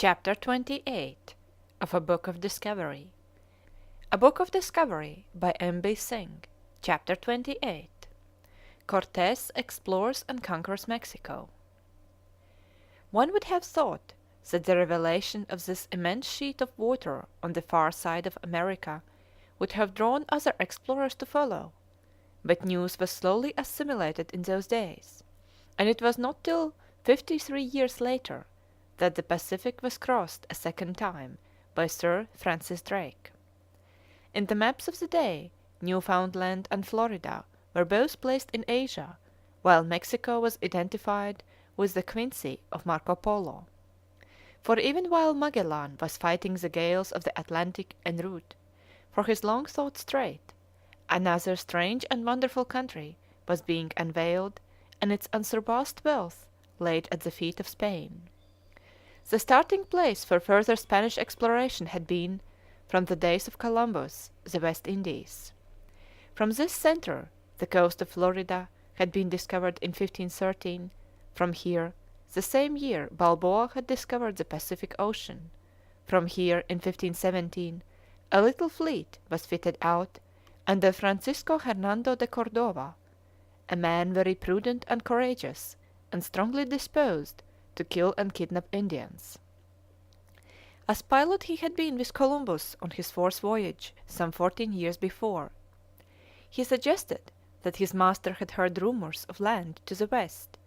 Chapter 28 of A Book of Discovery. A Book of Discovery by M.B. Singh. Chapter 28. Cortes Explores and Conquers Mexico. One would have thought that the revelation of this immense sheet of water on the far side of America would have drawn other explorers to follow, but news was slowly assimilated in those days, and it was not till 53 years later that the Pacific was crossed a second time by Sir Francis Drake. In the maps of the day, Newfoundland and Florida were both placed in Asia, while Mexico was identified with the Quincy of Marco Polo. For even while Magellan was fighting the gales of the Atlantic en route for his long sought strait, another strange and wonderful country was being unveiled and its unsurpassed wealth laid at the feet of Spain. The starting place for further Spanish exploration had been, from the days of Columbus, the West Indies. From this centre the coast of Florida had been discovered in 1513. From here, the same year Balboa had discovered the Pacific Ocean. From here, in 1517, a little fleet was fitted out under Francisco Hernando de Cordova, a man very prudent and courageous, and strongly disposed to kill and kidnap Indians. As pilot he had been with Columbus on his fourth voyage some 14 years before. He suggested that his master had heard rumours of land to the west,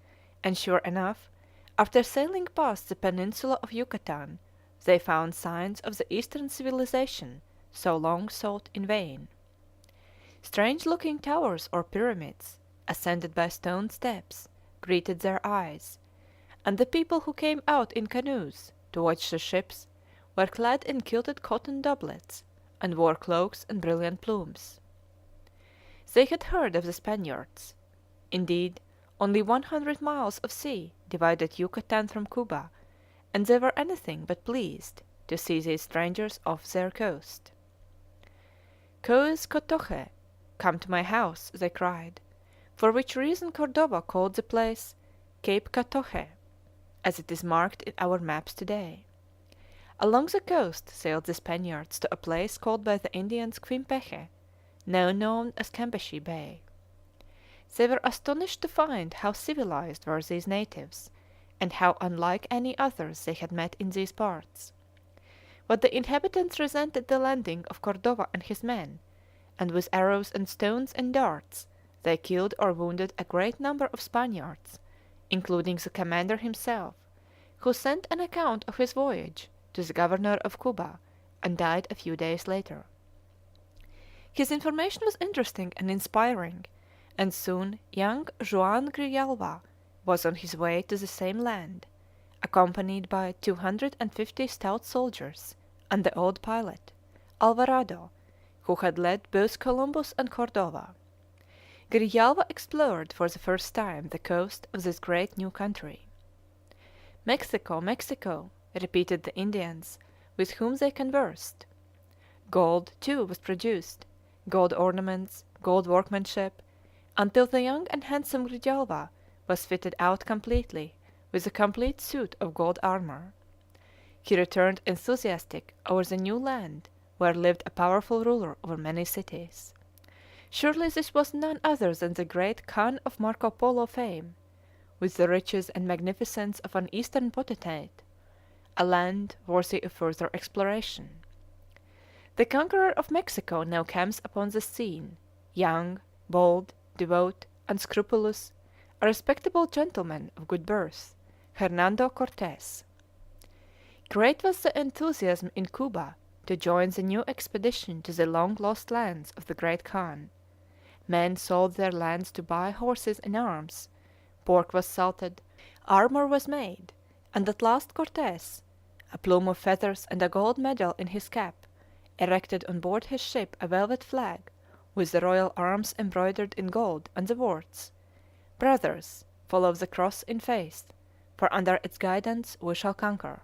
and sure enough, after sailing past the peninsula of Yucatan, they found signs of the eastern civilization so long sought in vain. Strange-looking towers or pyramids, ascended by stone steps, greeted their eyes, and the people who came out in canoes to watch the ships were clad in kilted cotton doublets and wore cloaks and brilliant plumes. They had heard of the Spaniards. Indeed, only 100 miles of sea divided Yucatan from Cuba, and they were anything but pleased to see these strangers off their coast. "Coes Cotoje, come to my house," they cried, for which reason Cordova called the place Cape Catoje, as it is marked in our maps today. Along the coast sailed the Spaniards to a place called by the Indians Quimpeje, now known as Campeche Bay. They were astonished to find how civilized were these natives, and how unlike any others they had met in these parts. But the inhabitants resented the landing of Cordova and his men, and with arrows and stones and darts they killed or wounded a great number of Spaniards, including the commander himself, who sent an account of his voyage to the governor of Cuba, and died a few days later. His information was interesting and inspiring, and soon young Juan Grijalva was on his way to the same land, accompanied by 250 stout soldiers and the old pilot, Alvarado, who had led both Columbus and Cordova. Grijalva explored for the first time the coast of this great new country. "Mexico, Mexico," repeated the Indians with whom they conversed. Gold, too, was produced, gold ornaments, gold workmanship, until the young and handsome Grijalva was fitted out completely with a complete suit of gold armour. He returned enthusiastic over the new land where lived a powerful ruler over many cities. Surely this was none other than the great Khan of Marco Polo fame, with the riches and magnificence of an eastern potentate, a land worthy of further exploration. The conqueror of Mexico now comes upon the scene, young, bold, devout, unscrupulous, a respectable gentleman of good birth, Hernando Cortes. Great was the enthusiasm in Cuba to join the new expedition to the long lost lands of the great Khan. Men sold their lands to buy horses and arms, pork was salted, armour was made, and at last Cortes, a plume of feathers and a gold medal in his cap, erected on board his ship a velvet flag with the royal arms embroidered in gold and the words, "Brothers, follow the cross in faith, for under its guidance we shall conquer."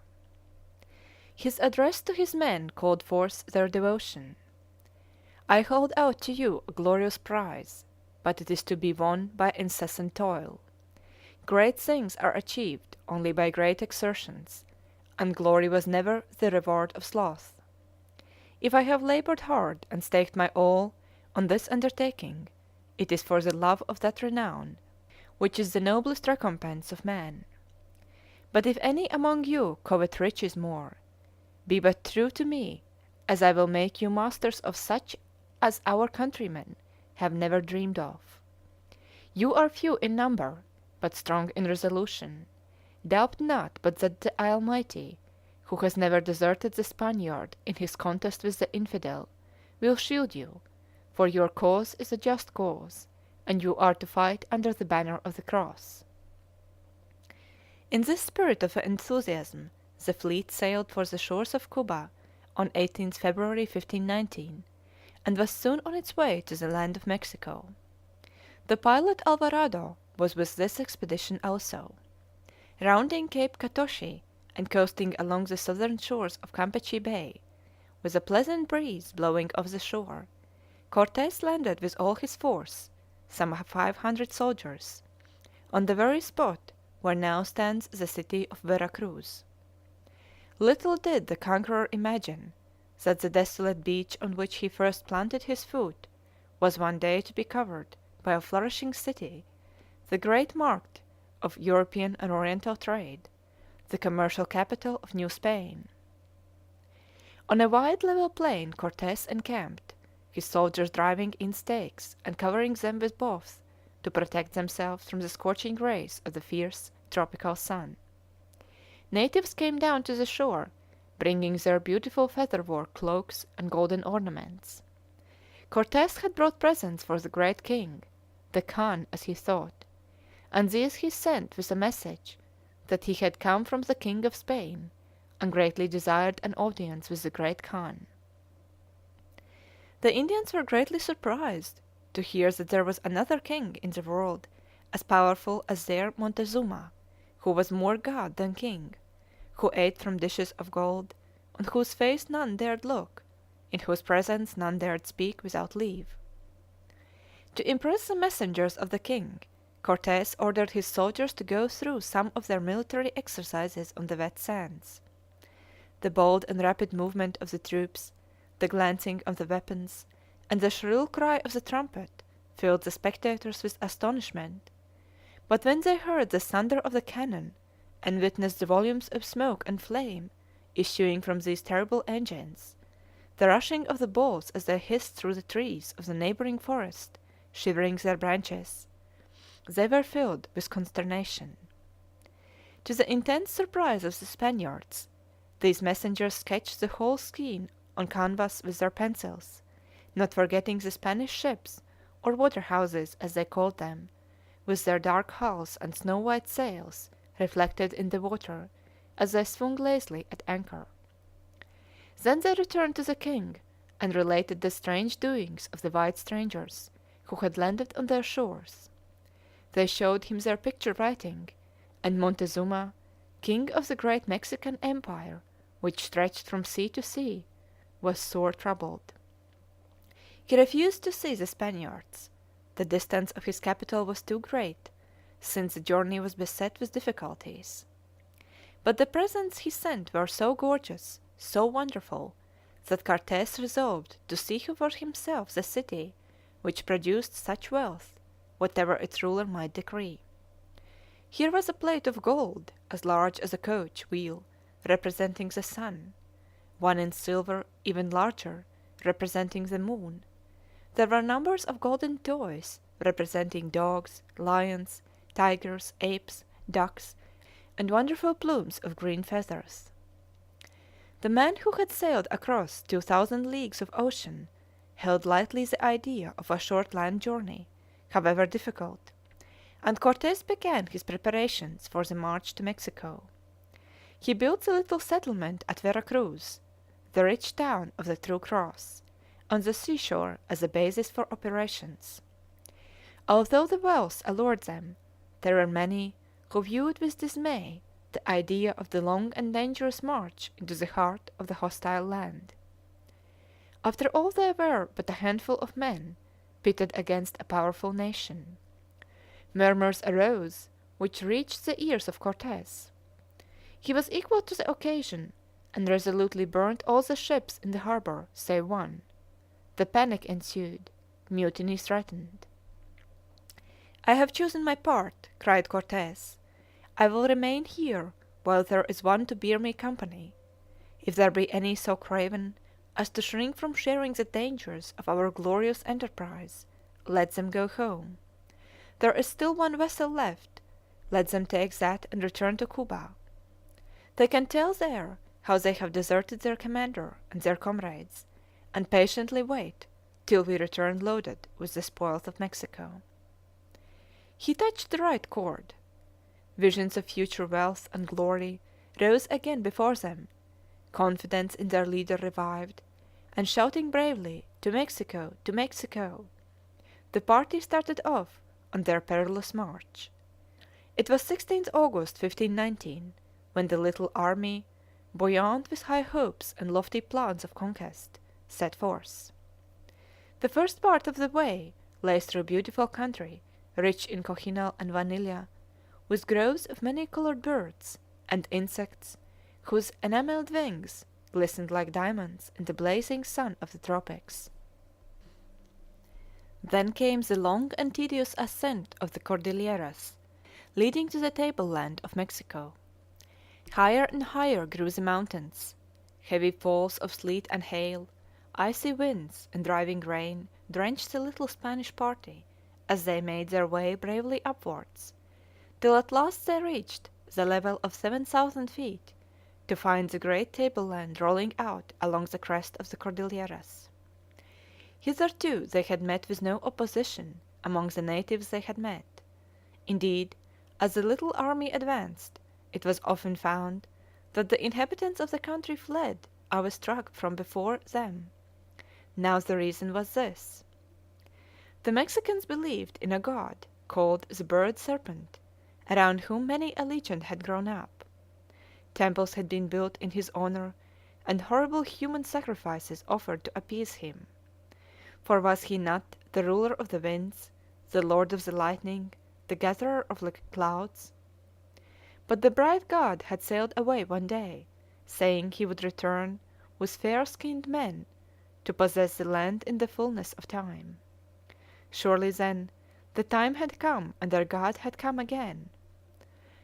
His address to his men called forth their devotion. "I hold out to you a glorious prize, but it is to be won by incessant toil. Great things are achieved only by great exertions, and glory was never the reward of sloth. If I have laboured hard and staked my all on this undertaking, it is for the love of that renown, which is the noblest recompense of man. But if any among you covet riches more, be but true to me, as I will make you masters of such as our countrymen have never dreamed of. You are few in number, but strong in resolution. Doubt not but that the Almighty, who has never deserted the Spaniard in his contest with the infidel, will shield you, for your cause is a just cause, and you are to fight under the banner of the cross." In this spirit of enthusiasm the fleet sailed for the shores of Cuba on 18th February 1519, and was soon on its way to the land of Mexico. The pilot Alvarado was with this expedition also. Rounding Cape Catoche and coasting along the southern shores of Campeachy Bay, with a pleasant breeze blowing off the shore, Cortes landed with all his force, some 500 soldiers, on the very spot where now stands the city of Vera Cruz. Little did the conqueror imagine that the desolate beach on which he first planted his foot was one day to be covered by a flourishing city, the great mart of European and Oriental trade, the commercial capital of New Spain. On a wide level plain Cortes encamped, his soldiers driving in stakes and covering them with boughs to protect themselves from the scorching rays of the fierce tropical sun. Natives came down to the shore, bringing their beautiful featherwork cloaks and golden ornaments. Cortes had brought presents for the great king, the Khan as he thought, and these he sent with a message that he had come from the King of Spain, and greatly desired an audience with the great Khan. The Indians were greatly surprised to hear that there was another king in the world as powerful as their Montezuma, who was more god than king, who ate from dishes of gold, on whose face none dared look, in whose presence none dared speak without leave. To impress the messengers of the king, Cortes ordered his soldiers to go through some of their military exercises on the wet sands. The bold and rapid movement of the troops, the glancing of the weapons, and the shrill cry of the trumpet filled the spectators with astonishment. But when they heard the thunder of the cannon, and witnessed the volumes of smoke and flame issuing from these terrible engines, the rushing of the bolts as they hissed through the trees of the neighboring forest, shivering their branches, they were filled with consternation. To the intense surprise of the Spaniards, these messengers sketched the whole scene on canvas with their pencils, not forgetting the Spanish ships, or water houses as they called them, with their dark hulls and snow white sails reflected in the water as they swung lazily at anchor. Then they returned to the king, and related the strange doings of the white strangers who had landed on their shores. They showed him their picture writing, and Montezuma, king of the great Mexican empire which stretched from sea to sea, was sore troubled. He refused to see the Spaniards. The distance of his capital was too great, since the journey was beset with difficulties. But the presents he sent were so gorgeous, so wonderful, that Cortes resolved to see for himself the city which produced such wealth, whatever its ruler might decree. Here was a plate of gold as large as a coach wheel, representing the sun; one in silver even larger, representing the moon. There were numbers of golden toys, representing dogs, lions, tigers, apes, ducks, and wonderful plumes of green feathers. The man who had sailed across 2,000 leagues of ocean held lightly the idea of a short land journey, however difficult, and Cortes began his preparations for the march to Mexico. He built the little settlement at Vera Cruz, the rich town of the True Cross, on the seashore as a basis for operations. Although the wealth allured them, there were many who viewed with dismay the idea of the long and dangerous march into the heart of the hostile land. After all, they were but a handful of men pitted against a powerful nation. Murmurs arose which reached the ears of Cortes. He was equal to the occasion, and resolutely burnt all the ships in the harbour save one. The panic ensued. Mutiny threatened. "I have chosen my part," cried Cortes. "I will remain here while there is one to bear me company. If there be any so craven as to shrink from sharing the dangers of our glorious enterprise, let them go home. There is still one vessel left; let them take that and return to Cuba. They can tell there how they have deserted their commander and their comrades, and patiently wait till we return loaded with the spoils of Mexico." He touched the right chord. Visions of future wealth and glory rose again before them, confidence in their leader revived, and shouting bravely, "To Mexico! To Mexico!" the party started off on their perilous march. It was 16th August 1519 when the little army, buoyant with high hopes and lofty plans of conquest, set forth. The first part of the way lay through beautiful country, rich in cochineal and vanilla, with groves of many colored birds, and insects whose enamelled wings glistened like diamonds in the blazing sun of the tropics. Then came the long and tedious ascent of the Cordilleras, leading to the tableland of Mexico. Higher and higher grew the mountains. Heavy falls of sleet and hail, icy winds, and driving rain drenched the little Spanish party as they made their way bravely upwards, till at last they reached the level of 7,000 feet, to find the great tableland rolling out along the crest of the Cordilleras. Hitherto they had met with no opposition among the natives they had met. Indeed, as the little army advanced, it was often found that the inhabitants of the country fled awestruck from before them. Now the reason was this. The Mexicans believed in a god called the Bird Serpent, around whom many a legend had grown up. Temples had been built in his honor, and horrible human sacrifices offered to appease him. For was he not the ruler of the winds, the lord of the lightning, the gatherer of the clouds? But the bright god had sailed away one day, saying he would return with fair skinned men to possess the land in the fullness of time. Surely, then, the time had come and their god had come again.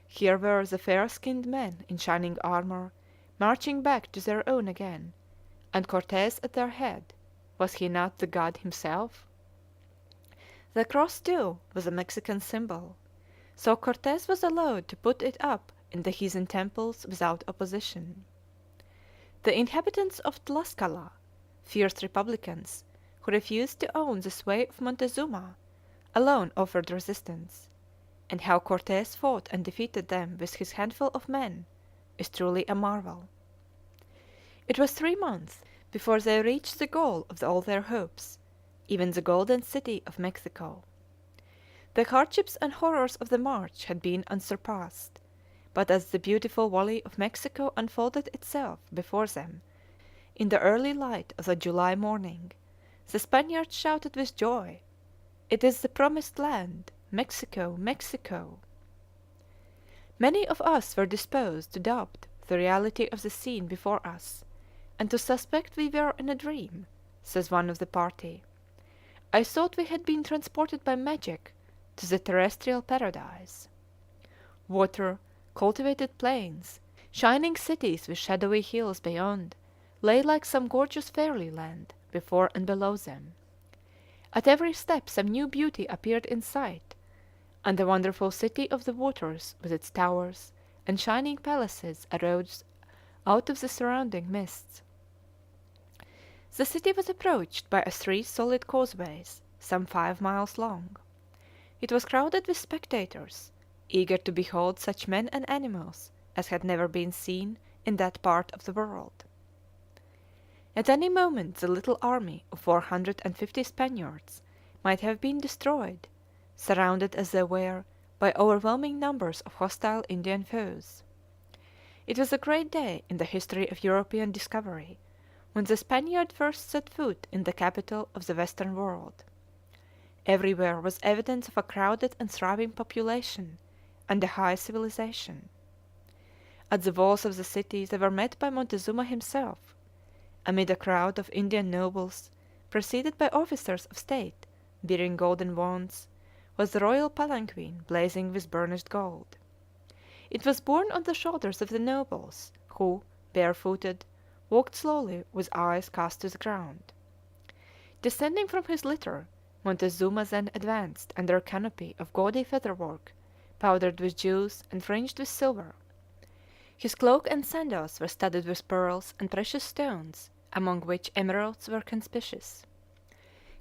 Here were the fair skinned men in shining armor, marching back to their own again, and Cortes at their head. Was he not the god himself? The cross, too, was a Mexican symbol, so Cortes was allowed to put it up in the heathen temples without opposition. The inhabitants of Tlascala, fierce republicans, who refused to own the sway of Montezuma, alone offered resistance, and how Cortes fought and defeated them with his handful of men is truly a marvel. It was 3 months before they reached the goal of all their hopes, even the golden city of Mexico. The hardships and horrors of the march had been unsurpassed, but as the beautiful valley of Mexico unfolded itself before them in the early light of the July morning, the Spaniards shouted with joy, "It is the promised land! Mexico! Mexico!" Many of us were disposed to doubt the reality of the scene before us, and to suspect we were in a dream, says one of the party. I thought we had been transported by magic to the terrestrial paradise. Water, cultivated plains, shining cities with shadowy hills beyond, lay like some gorgeous fairyland before and below them. At every step some new beauty appeared in sight, and the wonderful city of the waters with its towers and shining palaces arose out of the surrounding mists. The city was approached by 3 solid causeways, some 5 miles long. It was crowded with spectators, eager to behold such men and animals as had never been seen in that part of the world. At any moment the little army of 450 Spaniards might have been destroyed, surrounded as they were by overwhelming numbers of hostile Indian foes. It was a great day in the history of European discovery when the Spaniard first set foot in the capital of the Western world. Everywhere was evidence of a crowded and thriving population and a high civilization. At the walls of the city they were met by Montezuma himself, amid a crowd of Indian nobles, preceded by officers of state bearing golden wands, was the royal palanquin blazing with burnished gold. It was borne on the shoulders of the nobles, who, barefooted, walked slowly with eyes cast to the ground. Descending from his litter, Montezuma then advanced under a canopy of gaudy featherwork powdered with jewels and fringed with silver. His cloak and sandals were studded with pearls and precious stones, among which emeralds were conspicuous.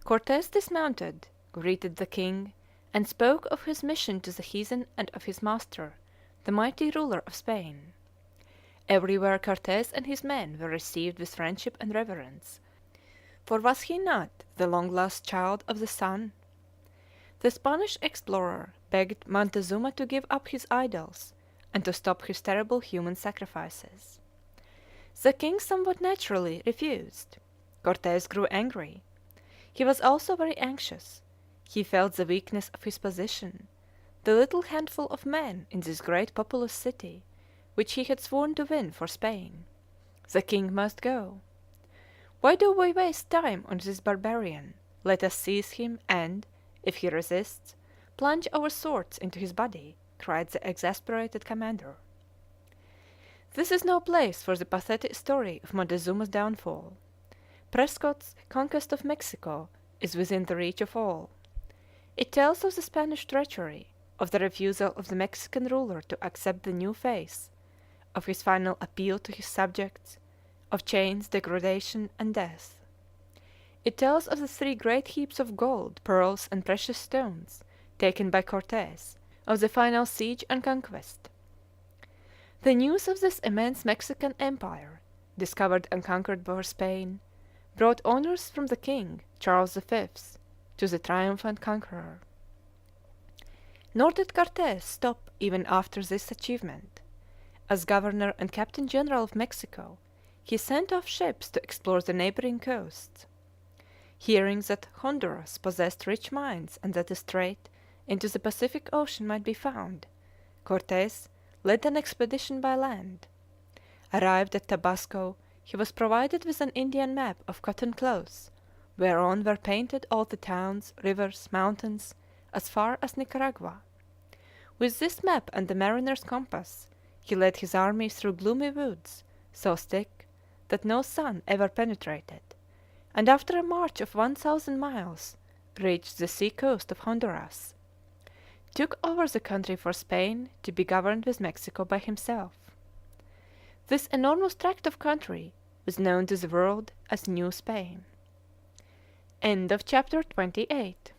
Cortes dismounted, greeted the king, and spoke of his mission to the heathen and of his master, the mighty ruler of Spain. Everywhere Cortes and his men were received with friendship and reverence, for was he not the long lost child of the sun? The Spanish explorer begged Montezuma to give up his idols and to stop his terrible human sacrifices. The king somewhat naturally refused. Cortes grew angry. He was also very anxious. He felt the weakness of his position, the little handful of men in this great populous city, which he had sworn to win for Spain. The king must go. Why do we waste time on this barbarian? Let us seize him and, if he resists, plunge our swords into his body, cried the exasperated commander. This is no place for the pathetic story of Montezuma's downfall. Prescott's conquest of Mexico is within the reach of all. It tells of the Spanish treachery, of the refusal of the Mexican ruler to accept the new faith, of his final appeal to his subjects, of chains, degradation, and death. It tells of the 3 great heaps of gold, pearls, and precious stones taken by Cortes, of the final siege and conquest. The news of this immense Mexican empire, discovered and conquered by Spain, brought honors from the king, Charles V, to the triumphant conqueror. Nor did Cortes stop even after this achievement. As governor and captain general of Mexico, he sent off ships to explore the neighboring coasts. Hearing that Honduras possessed rich mines and that a strait into the Pacific Ocean might be found, Cortes led an expedition by land. Arrived at Tabasco, he was provided with an Indian map of cotton cloth, whereon were painted all the towns, rivers, mountains, as far as Nicaragua. With this map and the mariner's compass, he led his army through gloomy woods, so thick that no sun ever penetrated, and after a march of 1,000 miles, reached the sea coast of Honduras, took over the country for Spain to be governed with Mexico by himself. This enormous tract of country was known to the world as New Spain. End of chapter 28.